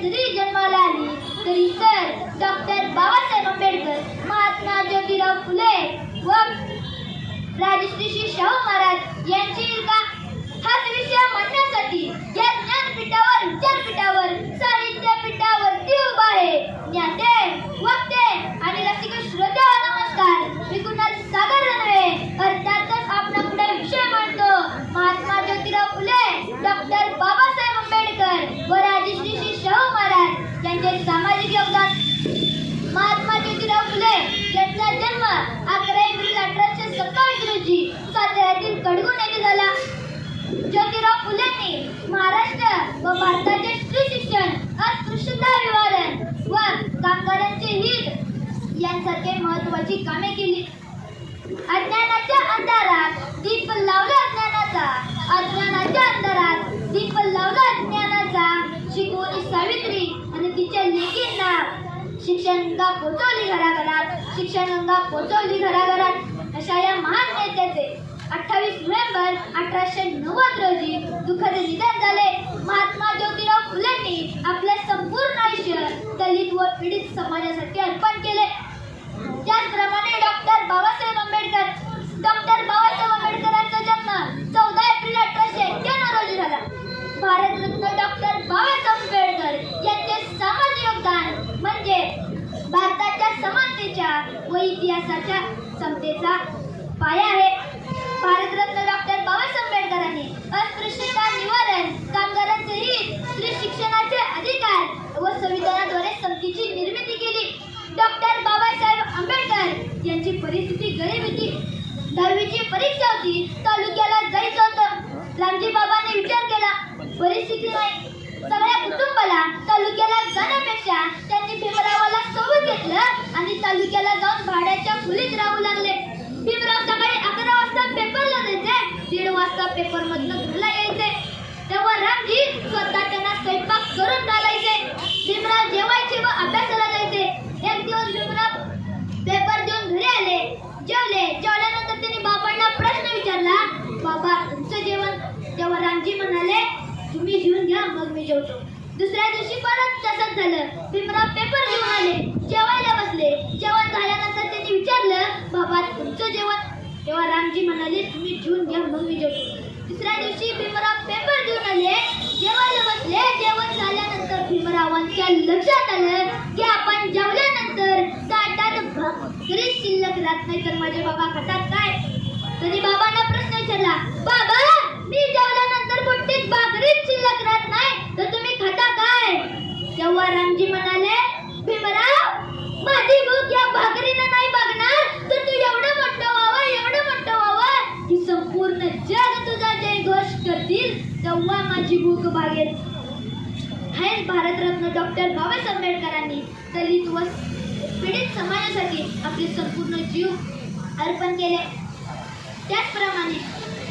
जरी जन्माला आली तरी सर डॉक्टर बाबासाहेब आंबेडकर, महात्मा ज्योतिराव फुले व राजश्री शाहू महाराज यांची का हाच विषय म्हणण्यासाठी या ज्ञानपीठावर, विचारपीठावर, साहित्यपीठावर ती उभा आहे. ज्ञाते, वक्ते आणि रसिक श्रोते नमस्कार. मी कुणाल सागर रणवे अर्थातच आपला पुढे विषय मांडतो. महात्मा ज्योतिराव फुले, डॉक्टर बाबासाहेब आंबेडकर व राजश्री शाहू महाराज यांचे सामाजिक योगदान. महात्मा ज्योतिराव फुले यांचा जन्म 11 एप्रिल 1827 रोजी साताऱ्यातील कडगुण येथे झाला. ज्योतिराव फुलेंनी महाराष्ट्र व भारताचे स्त्री शिक्षण, अस्पृश्यता निवारण व कामगारांचे हित यांसारखे महत्त्वाची कामे केली. अज्ञानाच्या अंधारात दीप लावला ज्ञानाचा, अज्ञानाच्या अंधारात दीप लावला ज्ञानाचा. शिकवणी सावित्री आणि तिच्या लेकींना शिक्षण गंगा पोचवली घराघरात, शिक्षण गंगा पोचवली घराघरात. अशा या महान नेत्याचे 28 नोव्हेंबर 1890 रोजी दुःखद निधन झाले. महात्मा ज्योतिराव फुलेंनी आपले संपूर्ण आयुष्य दलित व पीडित समाजासाठी अर्पण केले. त्याचप्रमाणे डॉक्टर बाबासाहेब आंबेडकरांचा जन्म 14 एप्रिल 1891 रोजी झाला. भारतरत्न डॉक्टर बाबासाहेब आंबेडकर यांचे सामाजिक योगदान म्हणजे भारताच्या समानतेच्या व इतिहासाच्या समतेचा पाया आहे. भारतरत्न डॉक्टर बाबासाहेब आंबेडकरांनी अस्पृश्यता निवारण, कामगारांचे हित, स्त्री शिक्षणाचे अधिकार व संविधानाद्वारे समतेची निर्मिती केली. डॉक्टर बाबासाहेब आंबेडकर यांची परिस्थिती गरीब होती. 10वीची परीक्षा होती. तालुक्याला जायचं होतं. रामजी बाबांनी विचार केला, परिस्थिती नाही. सगळ्या कुटुंबाला तालुक्याला जाण्यापेक्षा त्यांनी भीमरावाला सोबत घेतलं आणि तालुक्याला जाऊन भाड्याच्या खोलीत राहू लागले. भीमराव सकाळी 11 वाजता पेपरला जायचे, 1:30 वाजता पेपर मधनं घरला यायचे. तेव्हा रामजी स्वतः त्यांना स्वयंपाक करून घालायचे. भीमराव जेवायचे व अभ्यासाला जायचे. एक दिवस भीमराव पेपर देऊन घरी आले, जेवले. जेवल्यानंतर त्यांनी बाबांना प्रश्न विचारला, बाबा तुमचं जेवण? तेव्हा रामजी म्हणाले, तुम्ही जेवून घ्या मग मी जेवतो. दुसऱ्या दिवशी परत तसंच झालं. भीमराव पेपर घेऊन आले, जेवायला बसले. जेवण झाल्यानंतर त्यांनी विचारलं, बाबा तुमचं जेवण? तेव्हा रामजी म्हणाले, तुम्ही जेवून घ्या मग मी जेवतो. तिसऱ्या दिवशी भीमराव पेपर घेऊन आले, जेवायला बसले. जेवण झाल्यानंतर भीमरावांच्या लक्षात आलं की आपण जेवल्यानंतर ताटात भाकरी शिल्लक राहत नाही तर माझे बाबा खातात काय? तरी बाबांना प्रश्न विचारला, बाबा मी जेवल्यानंतर बुट्टीत भाकरीच शिल्लक राहत नाही तर तुम्ही खाता काय? तेव्हा रामजी म्हणाले, भीमराव माझी भूक या भाकरीनं नाही बघणार तर तू एवढं मोठं व्हावं, एवढं मोठं व्हावं की संपूर्ण जग तुझा जयघोष करतील तेव्हा माझी भूक भागेल. हेच भारतरत्न डॉक्टर बाबासाहेब आंबेडकरांनी दलित व पीडित समाजासाठी आपले संपूर्ण जीव अर्पण केले. त्याचप्रमाणे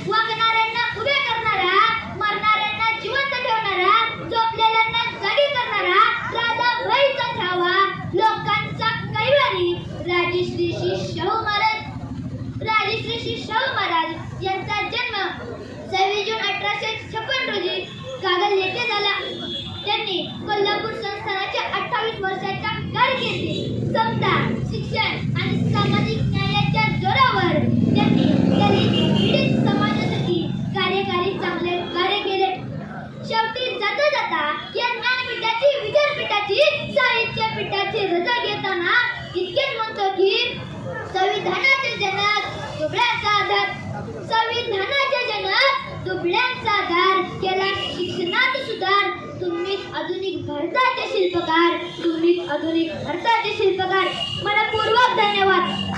वागणाऱ्यांना उभे करणारा, मरणाऱ्यांना जिवंत ठेवणारा, झोपलेल्यांना जागी करणारा, राधाबाईचा छावा, लोकांचा कैवारी राजश्री शाहू महाराज यांचा जन्म 26 जून 1856 रोजी कागल येथे झाला. त्यांनी कोल्हापूर संस्थानाच्या 28 वर्षाच्या कारकिर्दीत समता, शिक्षण आणि सामाजिक न्यायाच्या जोरावर त्यांनी दलित पीडित समाजासाठी कार्यकारी चांगले कार्य केले. शेवटी जाता जाता या ज्ञानपीठाची, विचारपीठाची, साहित्यपीठाची रजा घेताना इतकेच म्हणतो की संविधानाचे जनक दुबळ्यांचा आधार, संविधानाचे जनक दुबळ्यांचा आधार केला शिक्षणात सुधार. तुम्हीच आधुनिक भारताचे शिल्पकार, तुम्हीच आधुनिक भारताचे शिल्पकार. मनपूर्वक धन्यवाद.